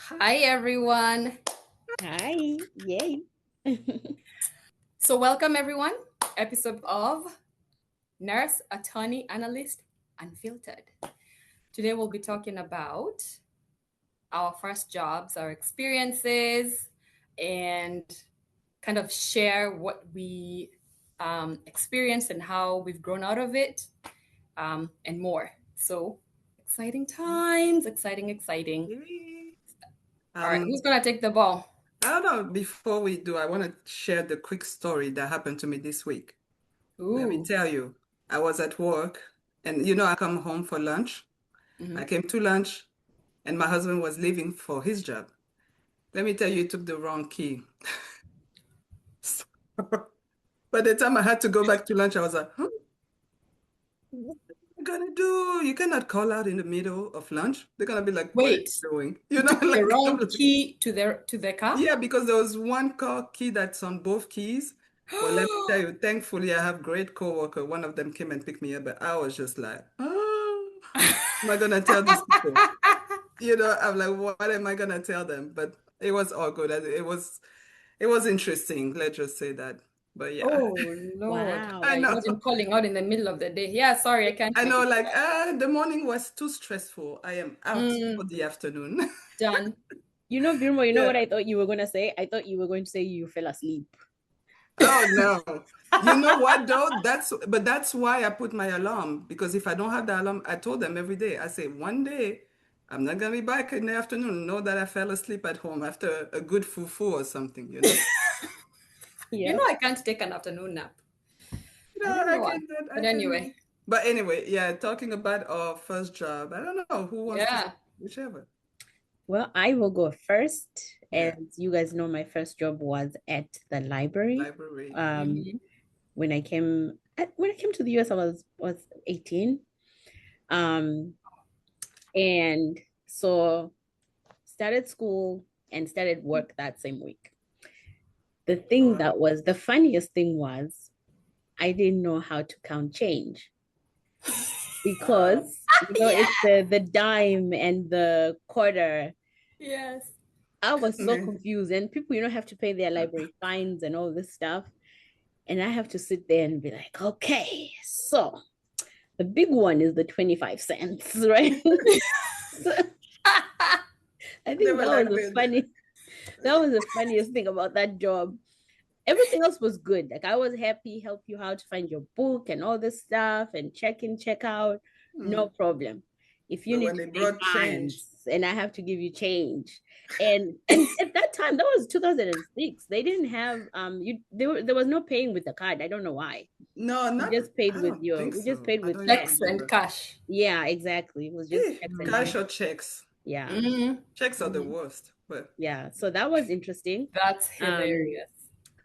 Hi, everyone. Hi, yay. So, welcome, everyone. Episode of Nurse, Attorney, Analyst, Unfiltered. Today, we'll be talking about our first jobs, our experiences, and kind of share what we experienced and how we've grown out of it, and more. So, exciting times, exciting. Yay. All right, who's Um, going to take the ball? I don't know. Before we do, I want to share the quick story that happened to me this week. Let me Ooh. tell you, I was at work and I come home for lunch. Mm-hmm. I came to lunch and my husband was leaving for his job. Let me tell you, he took the wrong key. So, by the time I had to go back to lunch, I was like, huh? What are you gonna do? You cannot call out in the middle of lunch. They're gonna be like, what are Wait, you doing? he took the Like, I'm wrong like, key to their car? yeah, because there was one car key that's on both keys. Well, let me tell you, thankfully, I have great coworker. One of them came and picked me up, but I was just like, oh, am I gonna tell these people? I'm like, what am I gonna tell them? But it was all good. It was interesting. Let's just say that. But yeah, Oh Lord. I Yeah, Wow. know, imagine calling out in the middle of the day. Yeah, sorry, I can't I make know. it. Like, the morning was too stressful. I am out for Mm, the afternoon. done. Birmo, you know Yeah. what I thought you were going to say? I thought you were going to say you fell asleep. Oh no. You know what though? That's why I put my alarm because if I don't have the alarm, I told them every day. I say one day I'm not gonna be back in the afternoon. Know that I fell asleep at home after a good fufu or something. You Yeah. know I can't take an afternoon nap. I No, don't I know why. can do it. I But can do anyway, it. But anyway, yeah, talking about our first job. I don't know who wants to yeah. start, whichever. Well, I will go first. Yeah, And you guys know my first job was at the library. library. Um, Hmm. when I came to the US, I was 18. Um, and so started school and started work that same week. The Oh, thing wow. that was the funniest thing was I didn't know how to count change Uh, because Yeah. it's the dime and the quarter. Yes. I was so yeah. confused, and people have to pay their library fines and all this stuff, and I have to sit there and be like, okay, so the big one is the 25 cents, right? So I They think were like the that was the funniest thing about that job. Everything else was good. Like I was happy, help you how to find your book and all this stuff and check in, check out, no Mhm. problem. If you But need when to they pay brought change, fines and I have to give you change. And at that time, that was 2006. They didn't have there was no paying with the card. I don't know why. no, We not. just paid I with don't your think we just so. paid I with don't even cash. Checks and remember. cash. Yeah, exactly. It was just checks and Cash cash. or checks. Yeah. Hmm. Checks are the Hmm. worst. But Yeah. So that was interesting. That's Um, hilarious.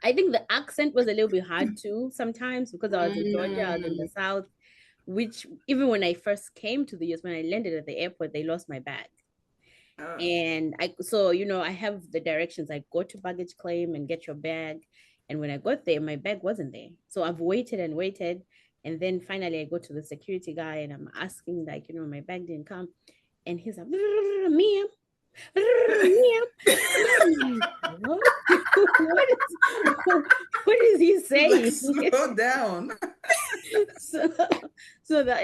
I think the accent was a little bit hard too sometimes because I was in Georgia, I was in the Mm. South, which even when I first came to the US, when I landed at the airport, they lost my bag. uh, And I have the directions. I go to baggage claim and get your bag. And when I got there, my bag wasn't there. So I've waited and waited. And then finally I go to the security guy and I'm asking, like, my bag didn't come. And he's like, ma'am, ma'am. And I'm like, what? What is he like saying? slow down. so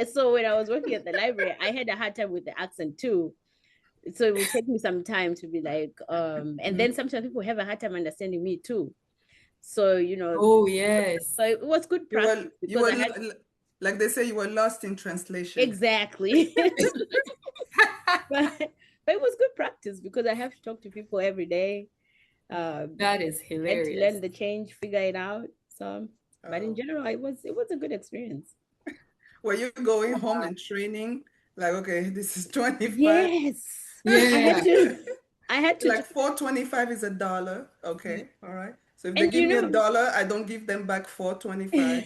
so when I was working at the library, I had a hard time with the accent too. So it would take me some time to be like, and then sometimes people have a hard time understanding me too. So Oh, yes. so it was good You were practice you because were I had like they say you were lost in translation. exactly. But it was good practice because I have to talk to people every day. That is Had to hilarious. learn the change, figure it out. So, but in Oh. general, it was a good experience. Were you going home Wow. and training? Like, okay, this is 25. Yes, I had Yeah. to. I had to, Like 4.25 is a dollar. Okay, all right. So if they and give me a dollar, I don't give them back and 4.25.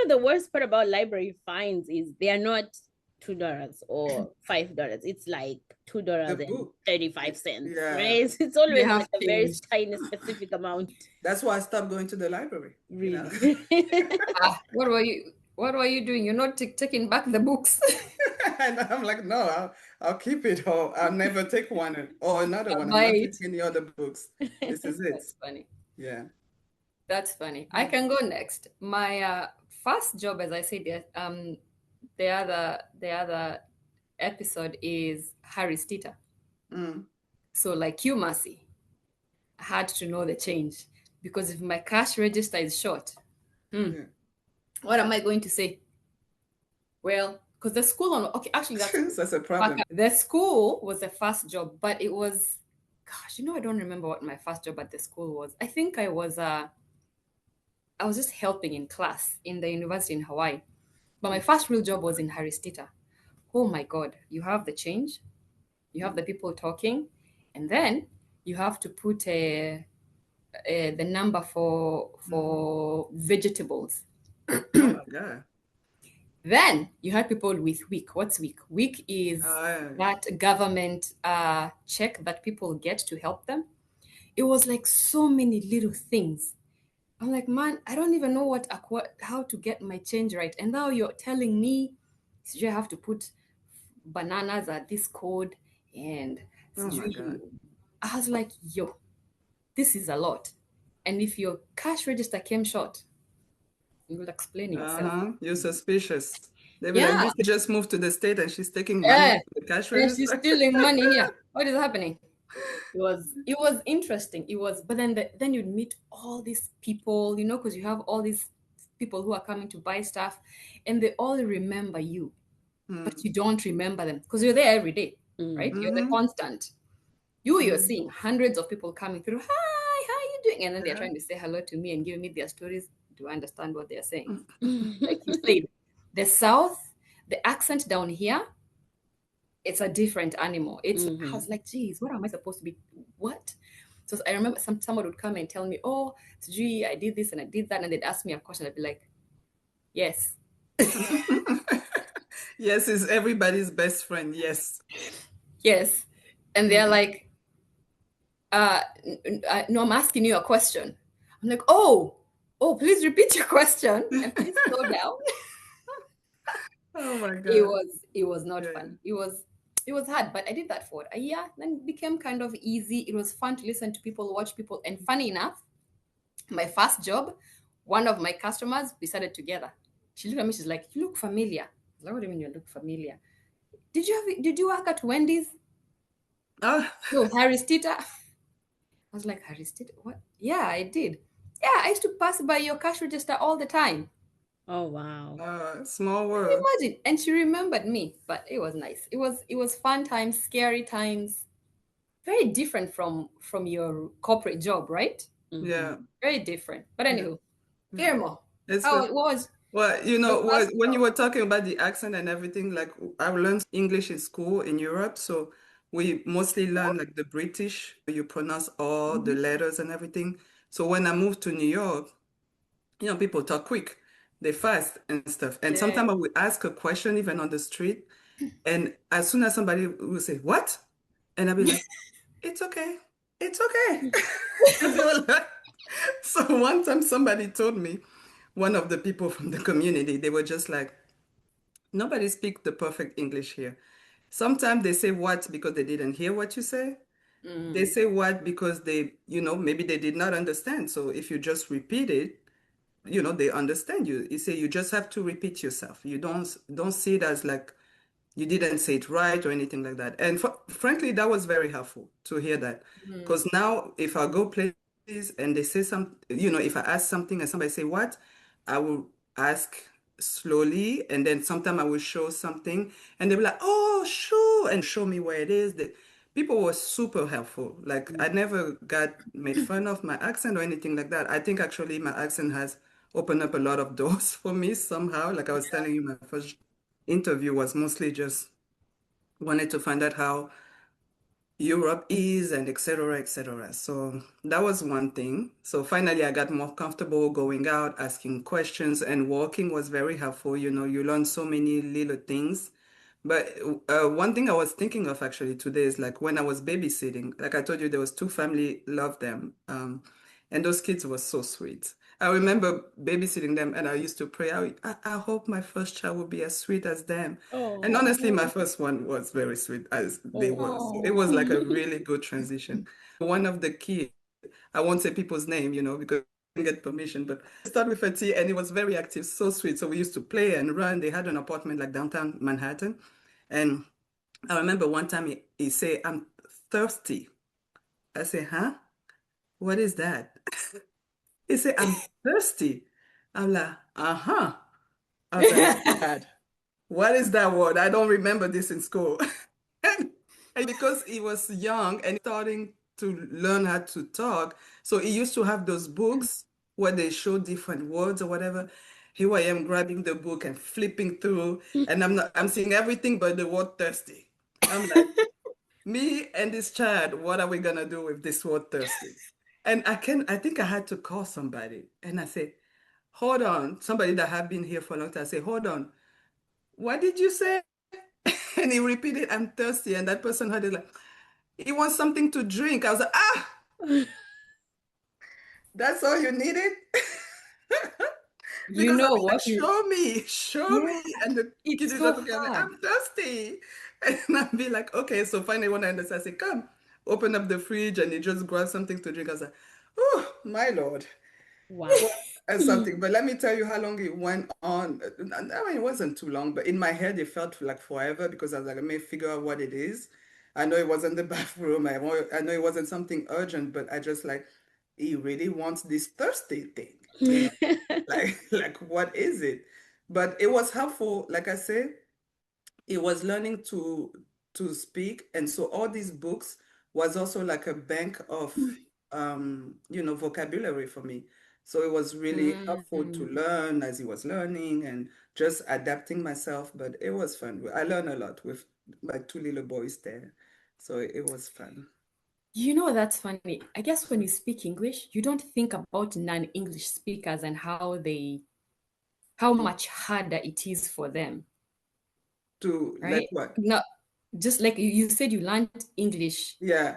the worst part about library fines is they are not $2 or $5. It's like two The dollars and book. 35 cents, Yeah. right? It's They always have like a very changed. tiny specific amount, That's why I stopped going to the library. really. Ah, what were you doing? You're not taking back the books. And I'm like, no, I'll keep it, or I'll never take one or another one. I'm not Right. taking any other books. This is it. That's funny. Yeah. That's funny. I can go next. My first job, as I said, the other episode is Harris Teeter. Mm. So like you, Mercy, I had to know the change because if my cash register is short, Yeah. what am I going to say? Well, because the school on okay, actually That's a problem. the school was the first job, but it was, gosh, I don't remember what my first job at the school was. I think I was just helping in class in the university in Hawaii. But my first real job was in Harris Teeter. Oh my God, you have the change, you have the people talking, and then you have to put the number for vegetables. Oh my God. Then you had people with WIC. What's WIC? WIC is that government check that people get to help them. It was like so many little things. I'm like, man, I don't even know how to get my change right. And now you're telling me, you have to put bananas at this code, and Oh my God. I was like, yo, this is a lot. And if your cash register came short, you will explain yourself. You're suspicious. They be like, Yeah. this just moved to the state and she's taking money from the cash And she's register. stealing money here. What is happening? It was interesting. But then you'd meet all these people, because you have all these people who are coming to buy stuff, and they all remember you, but you don't remember them because you're there every day, right? You're the constant. You're seeing hundreds of people coming through. Hi, how are you doing? And then they're trying to say hello to me and give me their stories. Do I understand what they're saying? Like you said, the South, the accent down here, it's a different animal. I was like, geez, what am I supposed to be? What? So I remember someone would come and tell me, oh, gee, I did this and I did that. And they'd ask me a question. I'd be like, yes. Yes, is everybody's best friend. Yes. Yes. And they're like, no, I'm asking you a question. I'm like, oh, please repeat your question and please slow down. Oh my God. It was not fun. It was hard, but I did that for a year. Then it became kind of easy. It was fun to listen to people, watch people. And funny enough, my first job, one of my customers, we started together. She looked at me, she's like, you look familiar. I was like, what do you mean you look familiar? Did you work at Wendy's? Oh. No, Harris Teeter. I was like, Harris Teeter? What? Yeah, I did. Yeah, I used to pass by your cash register all the time. Oh wow. Small world. Imagine. And she remembered me, but it was nice. It was fun times, scary times. Very different from your corporate job, right? Yeah. Very different. But anywho, Guillermo, It's what was well, when you were talking about the accent and everything, like I learned English in school in Europe, so we mostly learn like the British, you pronounce all the letters and everything. So when I moved to New York, people talk quick, they fast and stuff. And sometimes I would ask a question even on the street, and as soon as somebody will say, "What?" and I'll be like, "It's okay. It's okay." And they were like, so one time somebody told me, one of the people from the community, they were just like, nobody speaks the perfect English here. Sometimes they say what because they didn't hear what you say. They say what because they, maybe they did not understand. So if you just repeat it, they understand you. You say you just have to repeat yourself. You don't see it as like you didn't say it right or anything like that. And frankly, that was very helpful to hear that. Because now if I go places and they say something, if I ask something and somebody say what, I will ask slowly, and then sometimes I will show something and they'll be like, oh, sure, and show me where it is. People were super helpful. Like I never got made fun of my accent or anything like that. I think actually my accent has opened up a lot of doors for me somehow. Like I was telling you, my first interview was mostly just wanted to find out how Europe is and etc., etc. So that was one thing. So finally, I got more comfortable going out, asking questions, and walking was very helpful. You learn so many little things. But one thing I was thinking of actually today is like when I was babysitting, like I told you, there was two family, loved them. And those kids were so sweet. I remember babysitting them, and I used to pray, I hope my first child will be as sweet as them. And Oh, honestly, my first one was very sweet as they were. So it Oh. was like a really good transition. One of the kids, I won't say people's name, because I didn't get permission, but I started with a T, and he was very active, so sweet. So we used to play and run. They had an apartment like downtown Manhattan. And I remember one time he said, I'm thirsty. I said, huh? What is that? He said, I'm thirsty. I'm like, uh-huh. I was like, Dad, what is that word? I don't remember this in school. And because he was young and starting to learn how to talk, so he used to have those books where they show different words or whatever. Here I am grabbing the book and flipping through, and I'm seeing everything but the word thirsty. I'm like, me and this child, what are we gonna do with this word thirsty? And I think I had to call somebody, and I say, hold on, somebody that had been here for a long time. I say, hold on, what did you say? And he repeated, I'm thirsty. And that person had it like, he wants something to drink. I was like, that's all you needed? You Because I know was like, what? show Yeah, me. And the kid it's is so not looking at me, hard. I'm thirsty. And I'd be like, okay. So finally, when I understand, I say, come, open up the fridge, and he just grabs something to drink. I was like, oh, my Lord. wow. And something. But let me tell you how long it went on. I mean, it wasn't too long, but in my head, it felt like forever because I was like, I may figure out what it is. I know it wasn't the bathroom. I know it wasn't something urgent, but I just like, he really wants this thirsty thing, like what is it? But it was helpful. Like I said, it was learning to speak, and so all these books was also like a bank of vocabulary for me. So it was really helpful to Mm. learn as he was learning and just adapting myself. But it was fun. I learned a lot with my two little boys there, so it was fun. You know, that's funny. I guess when you speak English, you don't think about non-English speakers and how much harder it is for them, To like right? what? Not just like you said, you learned English Yeah,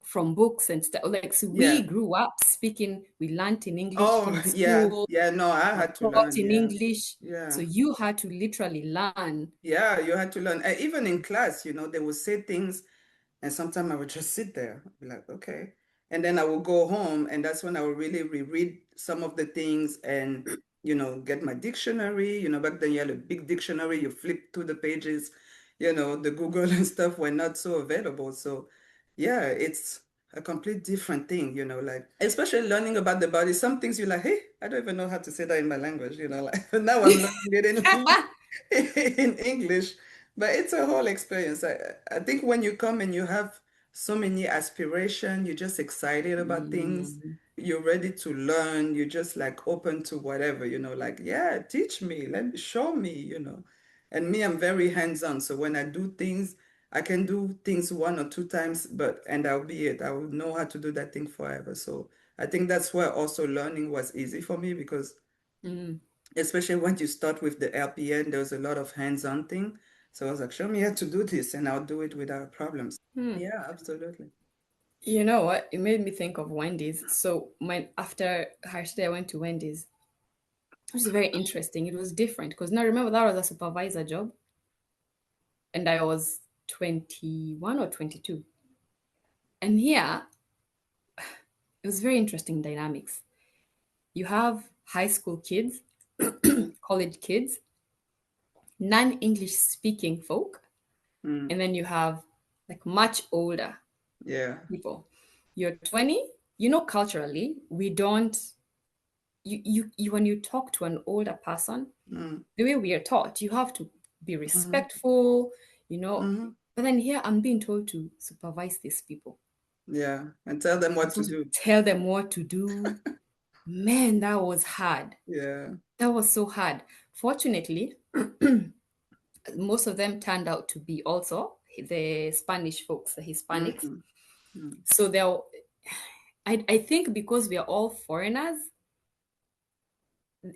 from books and stuff. Like, so we yeah. grew up speaking, we learned in English Oh, in yeah, school, yeah. No, I we're had to taught learn. in Yeah, English. So yeah. you had to literally learn. Yeah, you had to learn. Even in class, they would say things, and sometimes I would just sit there, be like, okay. And then I would go home, and that's when I would really reread some of the things and, get my dictionary. Back then you had a big dictionary, you flip through the pages, the Google and stuff were not so available. So, yeah, it's a complete different thing, like, especially learning about the body. Some things you're like, hey, I don't even know how to say that in my language, like, now I'm learning it in English. But it's a whole experience. I think when you come and you have so many aspirations, you're just excited about things, Mm. you're ready to learn, you're just like open to whatever, like, yeah, teach me, let me show me, And me, I'm very hands-on. So when I do things, I can do things one or two times, and that'll be it. I will know how to do that thing forever. So I think that's where also learning was easy for me because Mm. especially when you start with the LPN, there's a lot of hands-on thing. So I was like, show me how to do this and I'll do it without problems. Hmm. Yeah, absolutely. You know what? It made me think of Wendy's. So after high school, I went to Wendy's, which is very interesting. It was different because now remember that was a supervisor job, and I was 21 or 22. And here, it was very interesting dynamics. You have high school kids, college kids, non-English speaking folk, Mm, and then you have like much older yeah. people. You're 20, culturally, we don't you when you talk to an older person, Mm, the way we are taught, you have to be mm-hmm, respectful, you know. mm-hmm. But then here I'm being told to supervise these people. Yeah. And tell them I'm what to supposed to do. tell them what to do. Man, that was hard. Yeah. That was so hard. Fortunately, most of them turned out to be also the Spanish folks, the Hispanics. Mm-hmm. Mm. So I think because we are all foreigners,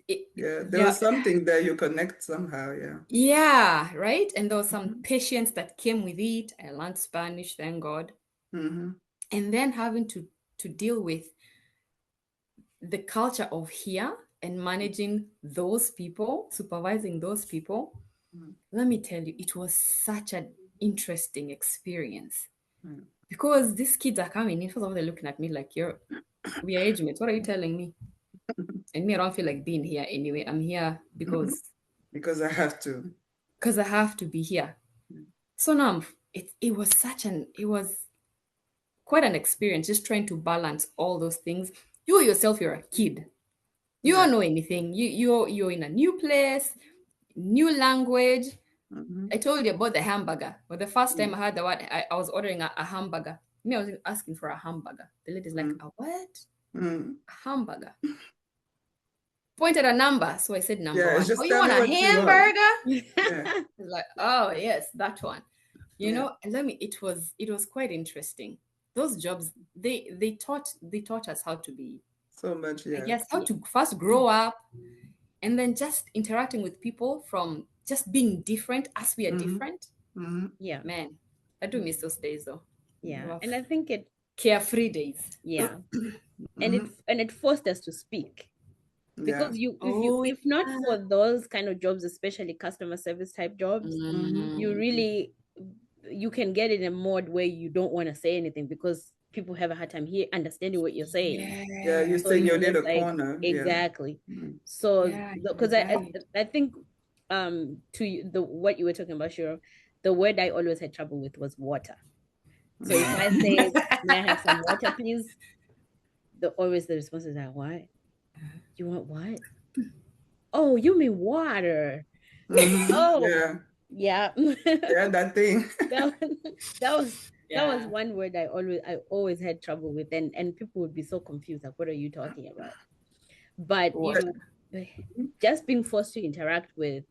Yeah. There yeah, was something there you connect somehow. Yeah. yeah, right. And there was some Mm-hmm. patience that came with it. I learned Spanish, thank God. Mm-hmm. And then having to deal with the culture of here and managing those people, supervising those people, Mm. let me tell you, it was such an interesting experience Mm. because these kids are coming in. First of all, they're looking at me like, we are age mates. What are you telling me? And me, I don't feel like being here anyway. I'm here because Because I have to. I have to be here. Mm. So now it was quite an experience just trying to balance all those things. You yourself, you're a kid. You Yeah. don't know anything. You're in a new place, new language. Mhm. I told you about the hamburger. But the first time Mm. I heard the word, I was ordering a hamburger. Me, I was asking for a hamburger. The lady's like, Mm. a what? Mm. A hamburger. Pointed a number. So I said number Yeah, one. Oh, just you tell want me a what you want. hamburger? Yeah. It's like, oh yes, that one. You Yeah. know, and it was quite interesting. Those jobs, they taught us how to be, So much. I Yeah. guess, how to first grow up and then just interacting with people from just being different as we are Mhm. different. Mhm. Yeah. Man, I do miss those days though. Yeah. Rough. And I think it, Carefree days. yeah. Mhm. And it forced us to speak. Yeah. Because Oh, if not for those kind of jobs, especially customer service type jobs, Mhm. you really, you can get in a mode where you don't want to say anything because people have a hard time here understanding what you're saying. Yeah, you Yeah. So stay in it's your just little like, corner. Yeah. exactly. Mm. So Yeah, because you're right. I think to the what you were talking about, Shiro, the word I always had trouble with was water. So if I say, may I have some water, please? Always the response is like, what? You want what? Oh, you mean water? Mhm. Oh, Yeah. yeah. Yeah, that thing. that, that was Yeah. one word I always had trouble with, and people would be so confused, like, what are you talking about? But What? just being forced to interact with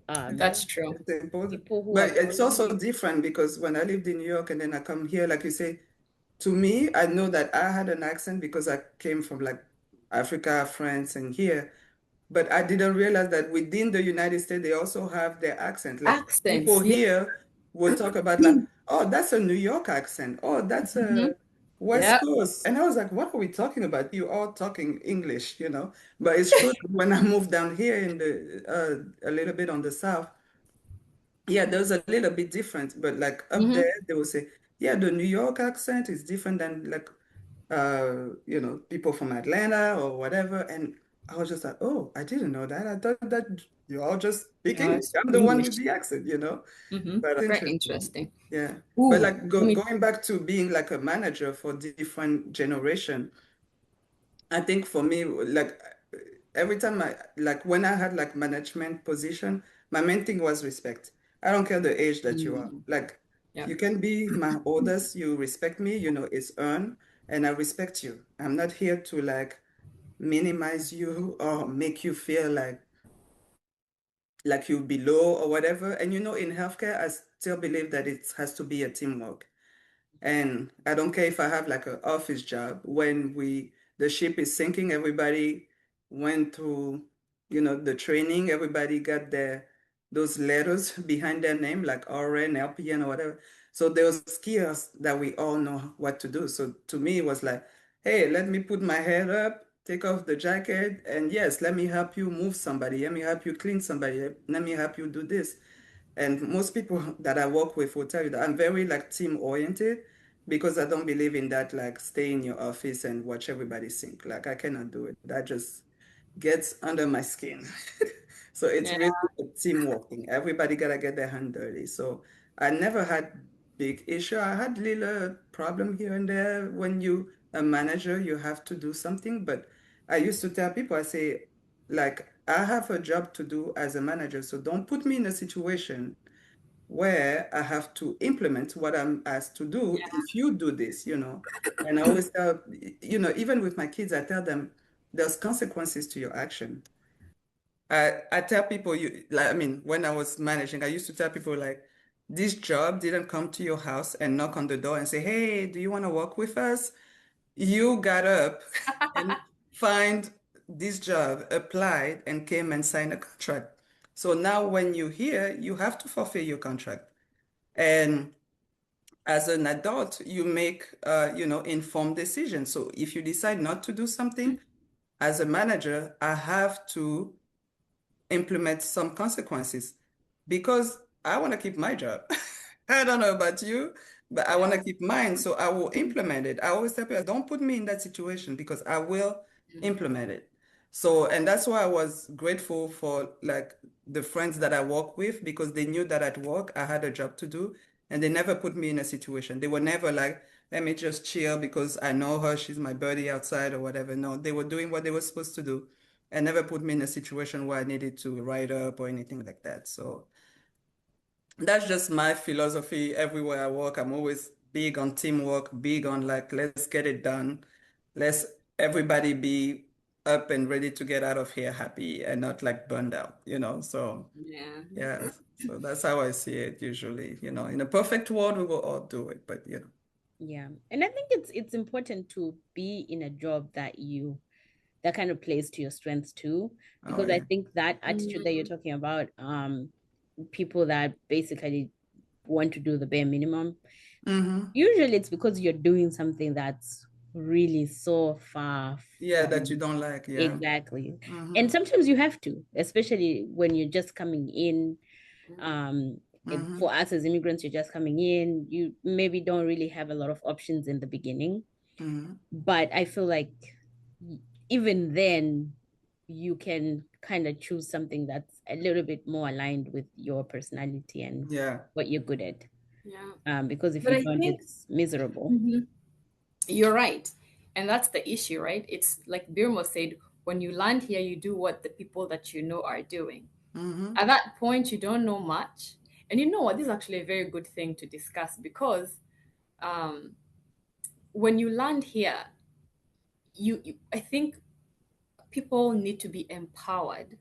That's true. It's important. people who are But it's also very, different because when I lived in New York and then I come here, like you say, to me, I know that I had an accent because I came from like Africa, France, and here. But I didn't realize that within the United States, they also have their accent. Like people Accents. Yeah. here will talk about like, oh, that's a New York accent. Oh, that's Mhm. a West Yeah. Coast. And I was like, what are we talking about? You all talking English, you know? But it's true that when I moved down here in the a little bit on the South, yeah, there's a little bit different. But like up Mhm. there, they will say, yeah, the New York accent is different than like people from Atlanta or whatever. And I was just like, oh, I didn't know that. I thought that you all just speak Yeah, English. it's I'm the one with English. the accent, you know? But Very interesting. interesting. Yeah. But Ooh, like let me. going back to being like a manager for different generation, I think for me, like every time like when I had like management position, my main thing was respect. I don't care the age that you are. Like Yeah. you can be my oldest, you respect me, it's earned, and I respect you. I'm not here to like minimize you or make you feel like you're below or whatever. And in healthcare, I still believe that it has to be a teamwork. And I don't care if I have like an office job. When the ship is sinking, everybody went through, the training. Everybody got those letters behind their name, like RN, LPN, or whatever. So those skills that we all know what to do. So to me, it was like, hey, let me put my head up, take off the jacket, and yes, let me help you move somebody. Let me help you clean somebody. Let me help you do this. And most people that I work with will tell you that I'm very like team oriented because I don't believe in that like stay in your office and watch everybody sink. Like I cannot do it. That just gets under my skin. So it's Yeah. really a team working. Everybody gotta get their hand dirty. So I never had big issue. I had little problem here and there. When you a manager, you have to do something. But I used to tell people, I say, like, I have a job to do as a manager. So don't put me in a situation where I have to implement what I'm asked to do if you do this. And I always tell, even with my kids, I tell them there's consequences to your action. I tell people like I mean when I was managing, I used to tell people like this job didn't come to your house and knock on the door and say, hey, do you want to work with us? You got up and find this job, applied, and came and signed a contract. So now when you're here, you have to fulfill your contract. And as an adult, you make informed decisions. So if you decide not to do something, as a manager, I have to implement some consequences because I want to keep my job. I don't know about you, but I want to keep mine. So I will implement it. I always tell people, don't put me in that situation because I will implement it. So, and that's why I was grateful for like the friends that I work with because they knew that at work I had a job to do and they never put me in a situation. They were never like, let me just chill because I know her, she's my buddy outside or whatever. No, they were doing what they were supposed to do and never put me in a situation where I needed to write up or anything like that. So that's just my philosophy everywhere I work. I'm always big on teamwork, big on like, let's get it done. Let's everybody be up and ready to get out of here happy and not like burned out, you know? So, Yeah. yeah. So that's how I see it usually. You know, in a perfect world, we will all do it, but you know. Yeah. And I think it's important to be in a job that kind of plays to your strengths too. Oh, Because yeah. I think that attitude that you're talking about, people that basically want to do the bare minimum, usually it's because you're doing something that's really so far Yeah, that from you don't like. Yeah. exactly. And sometimes you have to, especially when you're just coming in. For us as immigrants, you're just coming in, you maybe don't really have a lot of options in the beginning. But I feel like even then you can kind of choose something that's a little bit more aligned with your personality and Yeah. what you're good at. Yeah. Because if But you I don't, think it's miserable. you're right. And that's the issue, right? It's like Birmo said, when you land here, you do what the people that you know are doing. At that point, you don't know much. And you know what? This is actually a very good thing to discuss because when you land here, I think people need to be empowered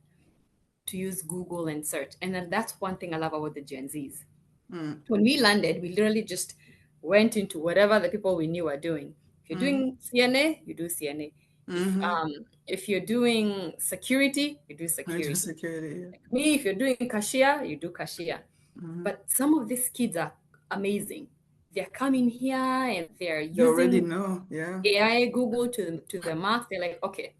to use Google and search. And then that's one thing I love about the Gen Zs. When we landed, we literally just went into whatever the people we knew were doing. If you're doing CNA, you do CNA. If you're doing security, you do security. Security. Like me, if you're doing cashier, you do cashier. But some of these kids are amazing. They're coming here and they're You already using know. Yeah. AI, Google to the max. They're like, okay,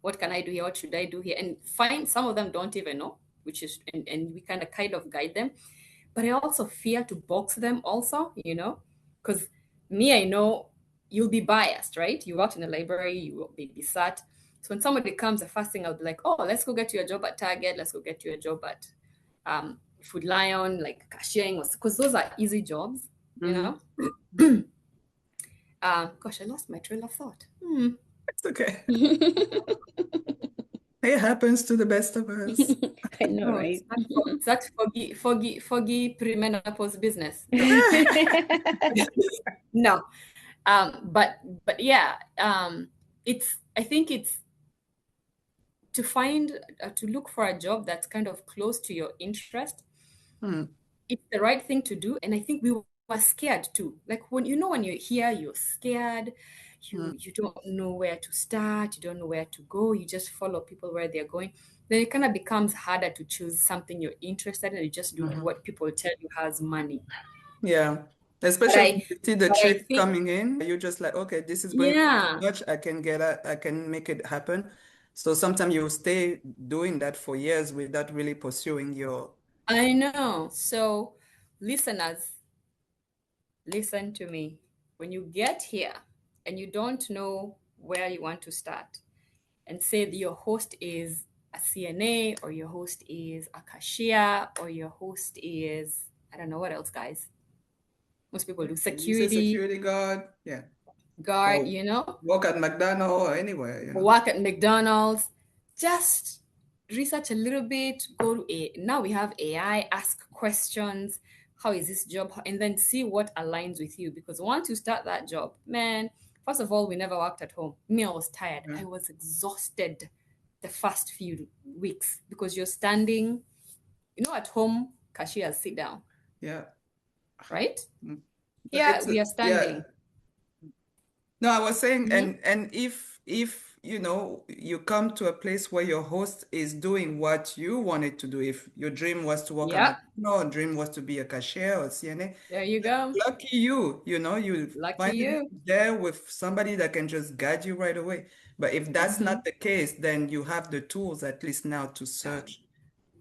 what can I do here? What should I do here? And find some of them don't even know, which is and we kind of guide them. But I also fear to box them also, because me, I know you'll be biased, right? You worked in a library, you will be sat. So when somebody comes, the first thing I'll be like, oh, let's go get you a job at Target, let's go get you a job at Food Lion, like cashiering, because those are easy jobs, you know. Gosh, I lost my trail of thought. It's okay. It happens to the best of us. I know, right? It's that foggy premenopause business. No. But yeah, I think it's to find to look for a job that's kind of close to your interest. It's the right thing to do, and I think we were scared too. Like when you're here, you're scared. You don't know where to start. You don't know where to go. You just follow people where they're going. Then it kind of becomes harder to choose something you're interested in. You just do what people tell you has money. Yeah. Especially when you see the but I check think- coming in, you're just like, okay, this is bringing Yeah. much. I can make it happen. So sometimes you stay doing that for years without really pursuing your. I know. So, listeners, listen to me. When you get here and you don't know where you want to start, and say that your host is a CNA, or your host is a cashier, or your host is, I don't know what else, guys. Most people do You say security security guard, yeah. guard, Or work at McDonald's or anywhere, work at McDonald's. Just research a little bit, now we have AI, ask questions. How is this job? And then see what aligns with you. Because once you start that job, man, first of all, we never worked at home. Me, I was tired. I was exhausted the first few weeks because you're standing, at home, cashiers sit down. Yeah. Right? Yeah, we are standing. Yeah. No, I was saying, and if you come to a place where your host is doing what you wanted to do, if your dream was to work at McDonald's, or dream was to be a cashier or CNA, there you go. Lucky you, you Lucky find you. there with somebody that can just guide you right away. But if that's not the case, then you have the tools at least now to search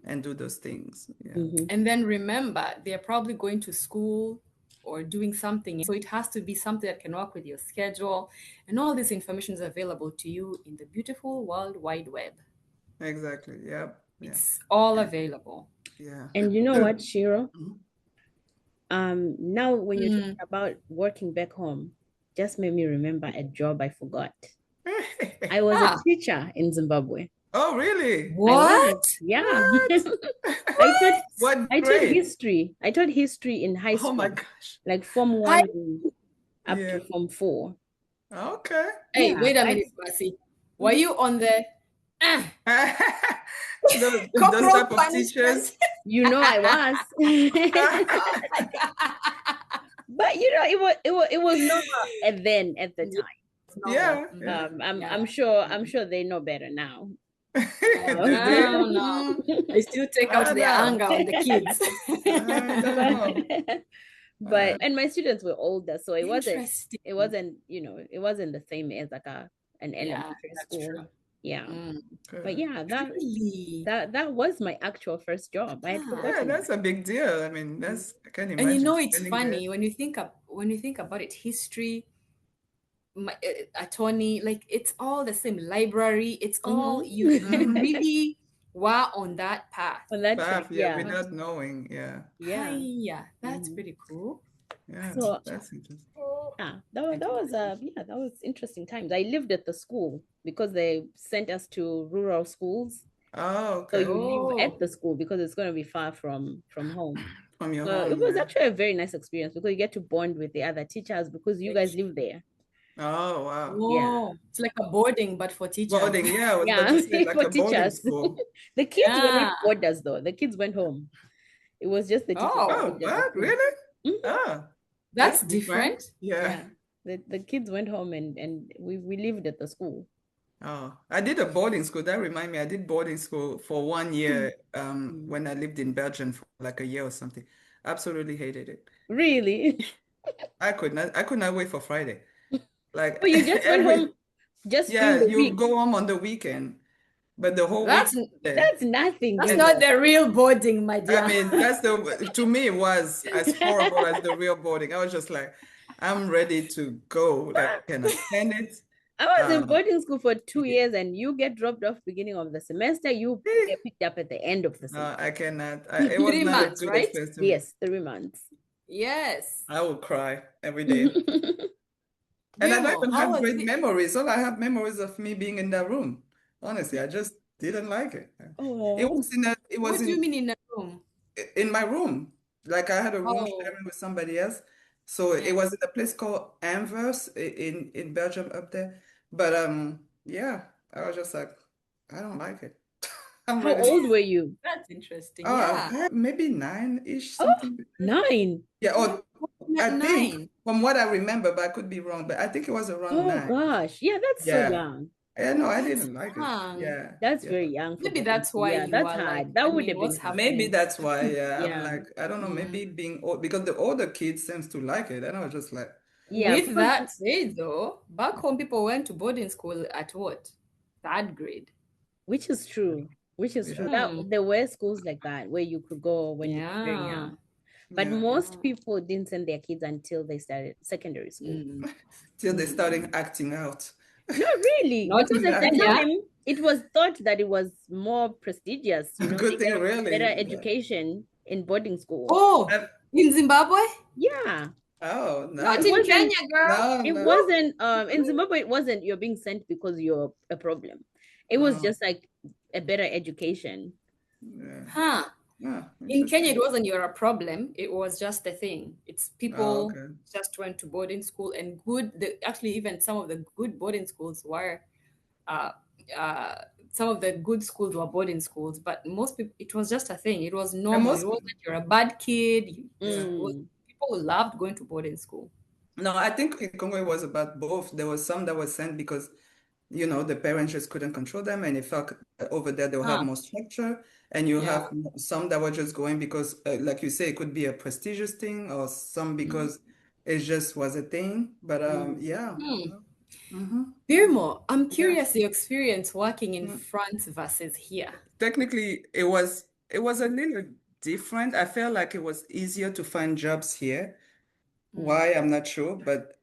and do those things. Yeah. Mhm. And then remember, they're probably going to school or doing something. So it has to be something that can work with your schedule. And all this information is available to you in the beautiful World Wide Web. Exactly. Yep. Yeah. It's all available. Yeah. And you know what, Shiro? Mhm. Now when you're talking about working back home, just made me remember a job I forgot. I was a teacher in Zimbabwe. Oh, really? What? Yeah. What? I taught grade? history. I taught history in high Oh school, my gosh. like Form 1 up Yeah. to Form 4. Okay. Hey, Yeah, wait a minute, Mercy. Were you on the Those corporal type of teachers. punishment? You know I was. Oh my God. But you know, it was normal at the time. Yeah. Yeah. I'm sure they know better now. Do I they? don't know. They still take out I their know. anger on the kids. I don't know. But and my students were older, so it wasn't Interesting. it wasn't the same as like an Yeah, elementary that's school. true. Yeah. Mm. But yeah, Really? that was my actual first job. I had Ah. Yeah, forgotten. that's a big deal. I mean, I can imagine. And you know, it's spending funny when you think about it, history, attorney, like it's all the same. Library, it's all you really were on that path. On that path, track, yeah, yeah. without knowing. Yeah. Yeah. Yeah, that's pretty cool. Yeah. So- That's interesting. Yeah, that was interesting times. I lived at the school because they sent us to rural schools. Oh, So okay. you live Oh. at the school because it's going to be far from home. From your So home. it was yeah. actually a very nice experience because you get to bond with the other teachers because you guys live there. Oh, wow. Oh, it's like a boarding, but for teachers. Boarding, yeah, I was Yeah, about to say like for a boarding teachers. school. The kids were Yeah. not boarders though. The kids went home. It was just the teachers. Oh. that Oh, lived at the what? school. Really? Mhm. Ah, That's different. Yeah. The kids went home and we lived at the school. Oh, I did a boarding school. That remind me, I did boarding school for 1 year when I lived in Belgium for like a year or something. Absolutely hated it. Really? I could not wait for Friday. Like Oh, you just went home just yeah, during the you week. go home on the weekend, but the whole That's week there. That's nothing. That's then. not the real boarding, my dear. I mean, to me it was as horrible as the real boarding. I was just like, I'm ready to go. Like, I cannot stand it. I was in Um, boarding school for 2 years and you get dropped off beginning of the semester. You get picked up at the end of the No, semester. I cannot. It was 3 not a months, good right? experience to me. Yes, 3 months. Yes. I would cry every day. And I don't Guillermo, even how have was great it? memories. All I have memories of me being in that room. Honestly, I just didn't like it. It Oh, was What do you mean in a room? in my room. Like I had a room Oh. sharing with somebody else. So it was in a place called Anvers in Belgium up there. But yeah, I was just like, I don't like it. I'm how ready. old were you? That's interesting. Oh, Yeah. maybe 9-ish, Oh, something. 9. Yeah, or I At think 9. from what I remember, but I could be wrong, but I think it was around Oh 9. gosh. Yeah, that's so Yeah. young. Yeah, no, I That's didn't like it. young. Yeah, That's yeah. very young for Maybe boarding that's school. why Yeah, you that's are hard. like, That I would mean, have what's been hard. Maybe happening? that's why, yeah. I'm Yeah. like, I don't know, maybe being old because the older kids seems to like it. And I was just like, Yeah, With because that said, though, back home people went to boarding school at what? 3rd grade. which is true. Which is true. That there were schools like that where you could go when you were very Yeah. young. But yeah, most people didn't send their kids until they started secondary school. Mm. till they started acting out. Not really, Not because in at the Kenya. time it was thought that it was more prestigious, you know, Good they thing, get really. better Yeah. education in boarding school. Oh, in Zimbabwe? Yeah, Oh, Not nice. in wasn't- Kenya, girl. No, it no. wasn't in Zimbabwe. It wasn't you're being sent because you're a problem. It was Oh. just like a better education. Yeah. Huh. Yeah, In Kenya, interesting. it wasn't you're a problem. It was just a thing. It's people okay. just went to boarding school and actually even some of the good boarding schools were, some of the good schools were boarding schools, but most people, it was just a thing. It was normal. most- It wasn't you're a bad kid. Mm. People loved going to boarding school. No, I think in Congo it was about both. There was some that was sent because, the parents just couldn't control them, and they felt over there they'll have more structure. And you Yeah. have some that were just going because, like you say, it could be a prestigious thing, or some because it just was a thing. But yeah, Birmo, I'm Yeah. curious your experience working in Mm. France versus here. Technically, it was a little different. I felt like it was easier to find jobs here. Why, I'm not sure, but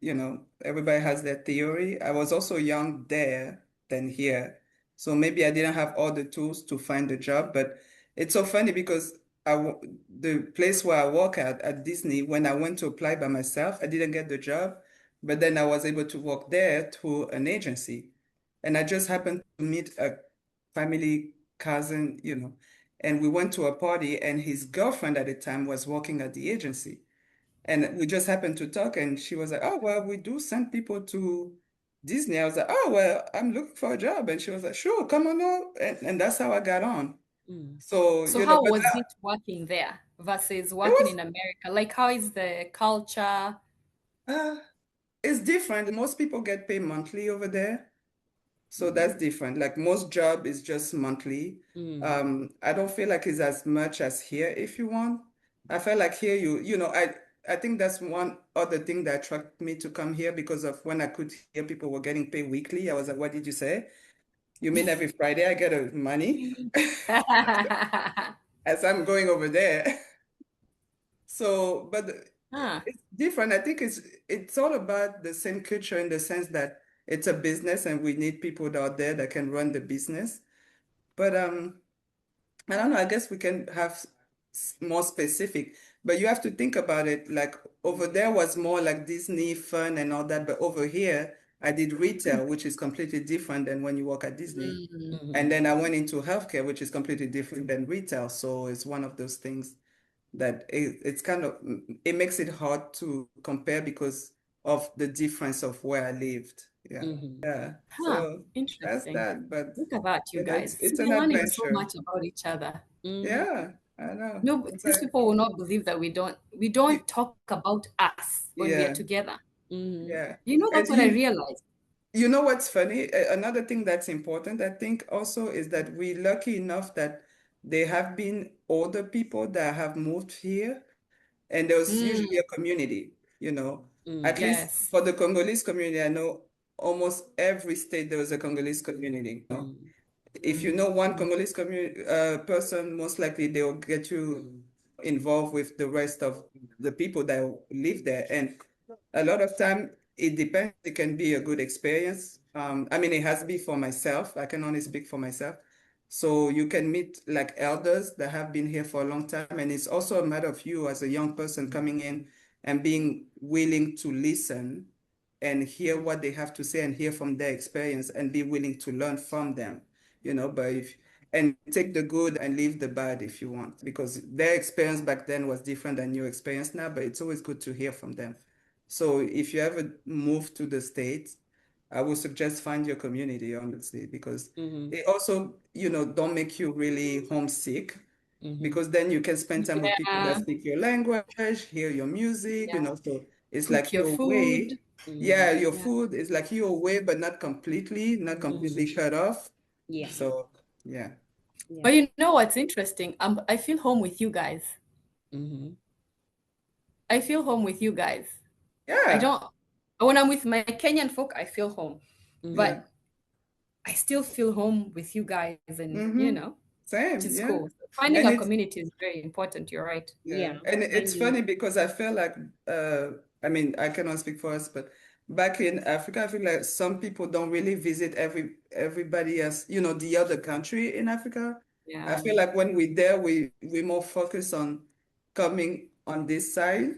everybody has their theory. I was also young there than here. So maybe I didn't have all the tools to find a job, but it's so funny because the place where I work at Disney, when I went to apply by myself, I didn't get the job, but then I was able to work there through an agency. And I just happened to meet a family cousin, and we went to a party, and his girlfriend at the time was working at the agency. And we just happened to talk, and she was like, "Oh, well, we do send people to Disney." I was like, "Oh, well, I'm looking for a job." And she was like, "Sure, come on over." And that's how I got on. Mm. So, So how but was it working there versus it working was, in America? Like, how is the culture? uh, it's different. Most people get paid monthly over there. So that's different. Like most job is just monthly. I don't feel like it's as much as here if you want. I felt like here I think that's one other thing that attracted me to come here because of when I could hear people were getting paid weekly. I was like, what did you say? You mean every Friday I get a money as I'm going over there? So, but Huh. it's different. I think it's all about the same culture in the sense that it's a business and we need people out there that can run the business. But I don't know, I guess we can have more specific, but you have to think about it like over there was more like Disney fun and all that, but over here I did retail, which is completely different than when you work at Disney. And then I went into healthcare, which is completely different than retail. So it's one of those things that it's kind of it makes it hard to compare because of the difference of where I lived. Yeah. Yeah. Huh. So that's Interesting. that. But Look about you guys. See, it's an we're learning so adventure. much about each other. Yeah, I know. No, but It's these like people will not believe that we y- don't talk about us when we are yeah, together. yeah. You know, And that's what I realized. you know what's funny? Another thing that's important, I think, also is that we're lucky enough that there have been older people that have moved here. And there was usually a community, At least Yes. for the Congolese community, I know almost every state there was a Congolese community. If you know one Congolese community person, most likely they will get you involved with the rest of the people that live there. And a lot of time it depends. It can be a good experience. I mean, it has been for myself. I can only speak for myself. So you can meet like elders that have been here for a long time. And it's also a matter of you as a young person coming in and being willing to listen and hear what they have to say and hear from their experience and be willing to learn from them, but and take the good and leave the bad if you want, because their experience back then was different than your experience now, but it's always good to hear from them. So if you ever move to the States, I would suggest find your community, honestly, because it also, don't make you really homesick, because then you can spend time with people that Yeah. speak your language, hear your music, Yeah. so it's Cook like your you're away. food. Yeah, your Yeah. food is like you're away, but not completely shut off. Yeah. So, yeah. But you know what's interesting? I feel home with you guys. I feel home with you guys. I Yeah. don't, when I'm with my Kenyan folk, I feel home. Yeah. But I still feel home with you guys, and Same. which is Yeah. cool. Finding And a it's community is very important. You're right. Yeah. Yeah. And it's And funny because I feel like I mean, I cannot speak for us, but back in Africa, I feel like some people don't really visit everybody else, the other country in Africa. I Yeah. feel like when we're there, we more focus on coming on this side,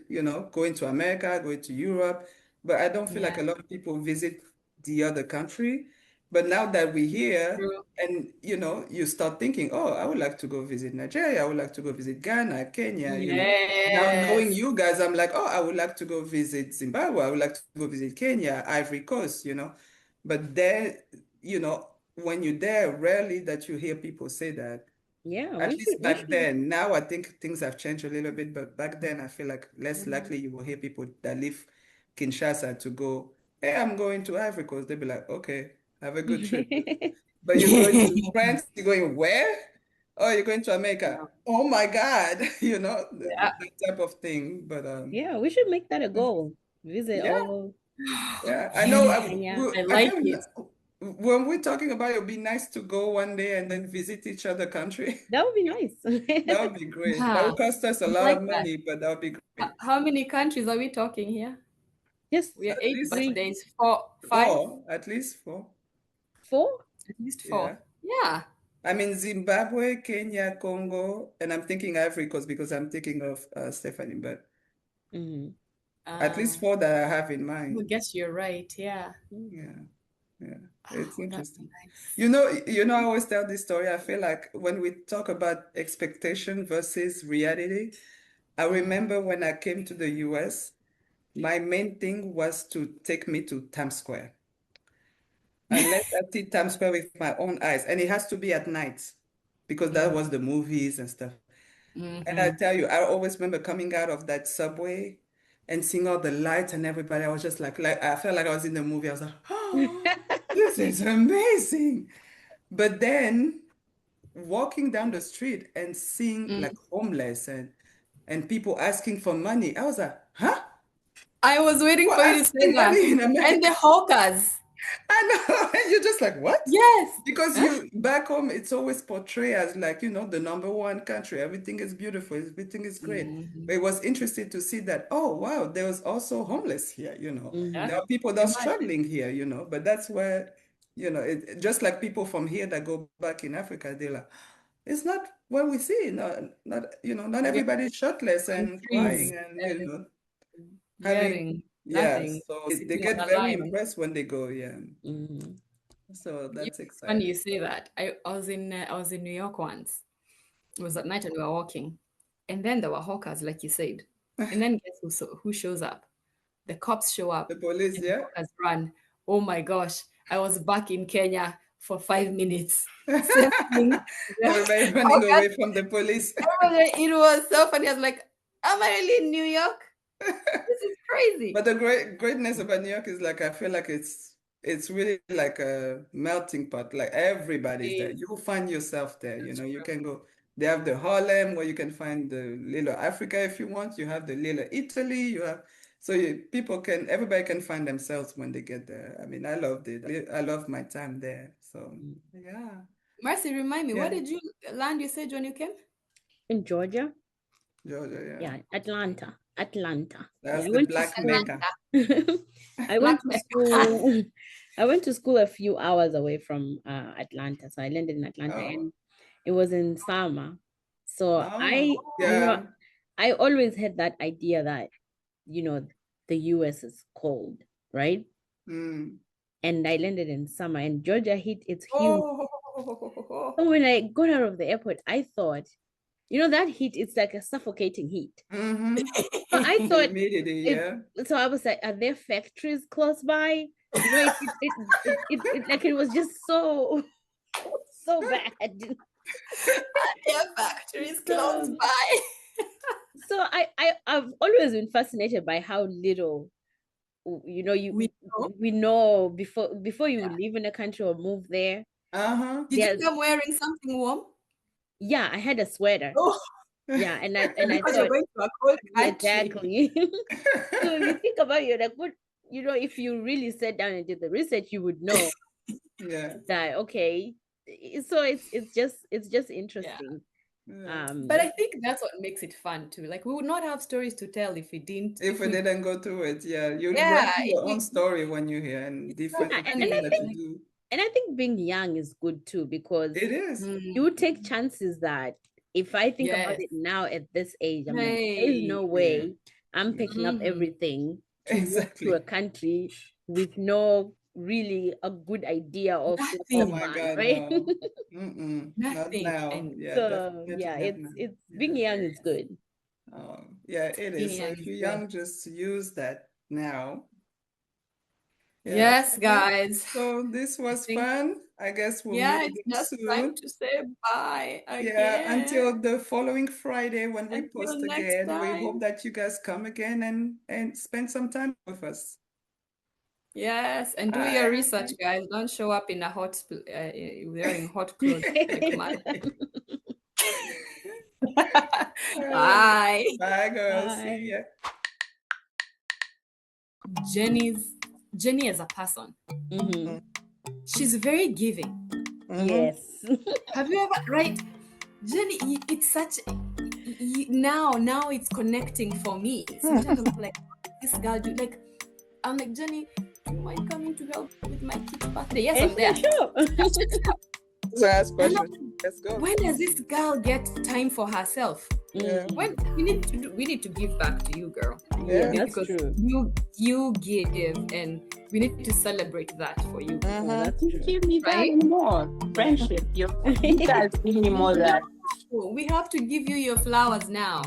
going to America, going to Europe. But I don't feel like Yeah. a lot of people visit the other country. But now that we're here, True. and you start thinking, oh, I would like to go visit Nigeria. I would like to go visit Ghana, Kenya. Now knowing Yes. you guys, I'm like, oh, I would like to go visit Zimbabwe. I would like to go visit Kenya, Ivory Coast. But there, when you're there, rarely that you hear people say that. yeah, At we should least we back should then. Now I think things have changed a little bit, but back then I feel like less likely you will hear people that live Kinshasa to go, hey, I'm going to Ivory Coast. They'll be like, okay, have a good trip. But you're going to France, you're going where? Oh, you're going to America. Oh my God, Yeah. that type of thing. But yeah, we should make that a goal. Visit yeah, all Yeah, I know. Yeah. I I like can, it. when we're talking about it would be nice to go one day and then visit each other country. That would be nice. That would be great. That Yeah, would cost us a I lot like of that. money, but that would be great. How many countries are we talking here? Just We are At 8, but least three, there's 4, 5, four, at least four. 4. at least Yeah. 4. Yeah. I mean, Zimbabwe, Kenya, Congo, and I'm thinking Ivory Coast because I'm thinking of Stephanie, but Mhm. at least Uh, 4 that I have in I mind. guess you're right. Yeah. Yeah, yeah, it's Oh, that's interesting. nice. I always tell this story. I feel like when we talk about expectation versus reality, I remember when I came to the US, my main thing was to take me to Times Square. Unless I see Times Square with my own eyes, and it has to be at night because that was the movies and stuff. And I Mhm. tell you, I always remember coming out of that subway and seeing all the lights and everybody. I was just like I felt like I was in the movie. I was like, oh, this is amazing. But then walking down the street and seeing Mm. like homeless and people asking for money, I was like, huh? I was waiting People for you to say asking that. money in And America? the hawkers. I know. And you're just like, what? Yes. Because Huh? you back home, it's always portrayed as like, the number one country. Everything is beautiful, everything is great. Mhm. But it was interesting to see that, oh wow, there was also homeless here. Yeah. There are people that are Imagine. struggling here. But that's where, just like people from here that go back in Africa, they're like, it's not what we see. Not Yeah. everybody's shirtless and Countries crying and and having, getting yeah. nothing, So they sitting get on a very line. impressed when they go, yeah. Mhm. So that's It's funny exciting. you say that. I was in New York once. It was at night and we were walking, and then there were hawkers, like you said. And then guess who shows up? The cops show up, The police, and the yeah. hawkers run. Oh my gosh! I was back in Kenya for 5 minutes. Same thing. The Everybody running hawkers. away from the police. It was so funny. I was like, "Am I really in New York? This is crazy." But the greatness about New York is like I feel like it's really like a melting pot. Like everybody's there. It's You'll find yourself there. You true. can go. They have the Harlem where you can find the Little Africa if you want. You have the Little Italy. You have so everybody can find themselves when they get there. I mean, I loved it. I love my time there. So yeah, Mercy, remind me, where yeah, did you land? You said when you came? In Georgia? Georgia, yeah. Yeah, Atlanta. Atlanta. That's Yeah, I the went to Black school. Mecca. I Black went to Mecca. school. I went to school a few hours away from Atlanta. So I landed in Atlanta Oh, and it was in summer. So oh, you know, yeah. I always had that idea that, the US is cold, right? Mm. And I landed in summer and Georgia heat, it's humid. Oh, So when I got out of the airport, I thought, that heat, it's like a suffocating heat. Mm-hmm. So I The thought humidity, yeah. so I was like, are there factories close by? It was just so so bad. their factories close So by. so I've always been fascinated by how little We know. we know before you Yeah. live in a country or move there. Uh-huh. Did you There's come wearing something warm? Yeah, I had a sweater. Oh, Yeah, and I because you're thought going to a cold country. exactly. So you think about it, like what if you really sat down and did the research, you would know Yeah. that okay. So it's just Yeah. interesting. Yeah. But I think that's what makes it fun too. Like we would not have stories to tell if we didn't, If if we we, didn't go through it, yeah, you'll yeah, write if your own we, story when you're here and it's so different Yeah, things funny. that you Like, do. and I think being young is good too because It is. you mm, take chances that if I think about yes. it now at this age, I'm like, there's Hey. no Yeah. way I'm picking up Mhm. everything to move to a Exactly. country with no really a good idea of what's Oh the Nothing. my fun, God, right? no. Not Nothing. now. And Yeah, So definitely yeah, not now. it's being Yeah. young is good. Yeah, it being is. So young if is you're good. young, just use that now. Yeah. Yes, Yeah. guys. So this I was think, fun. I guess we'll yeah, meet it's again just time soon. to say bye Yeah, again. until the following Friday when we Until post next again. We hope time. that you guys come again and spend some time with us. Yes, and do your Bye. research, guys. Don't show up in wearing hot clothes like mad. Bye. Bye, girls. See Bye. ya. Jenny's Jenny as a person. Mhm. She's very giving. Yes. Have you ever, right? Jenny, it's such, now it's connecting for me. Sometimes I'm like, this girl do, like, I'm like, Jenny, do you mind coming to help with my kid's birthday? Yes, I'm there. Sure. So ask And I'm questions. like, Let's go. when does this girl get time for herself? Yeah. When we need to give back to you, girl. Yeah. That's Because true. you give, and we need to celebrate that for you. That's You true. give me that Right? and more. Friendship. You guys give me more that. We have to give you your flowers now.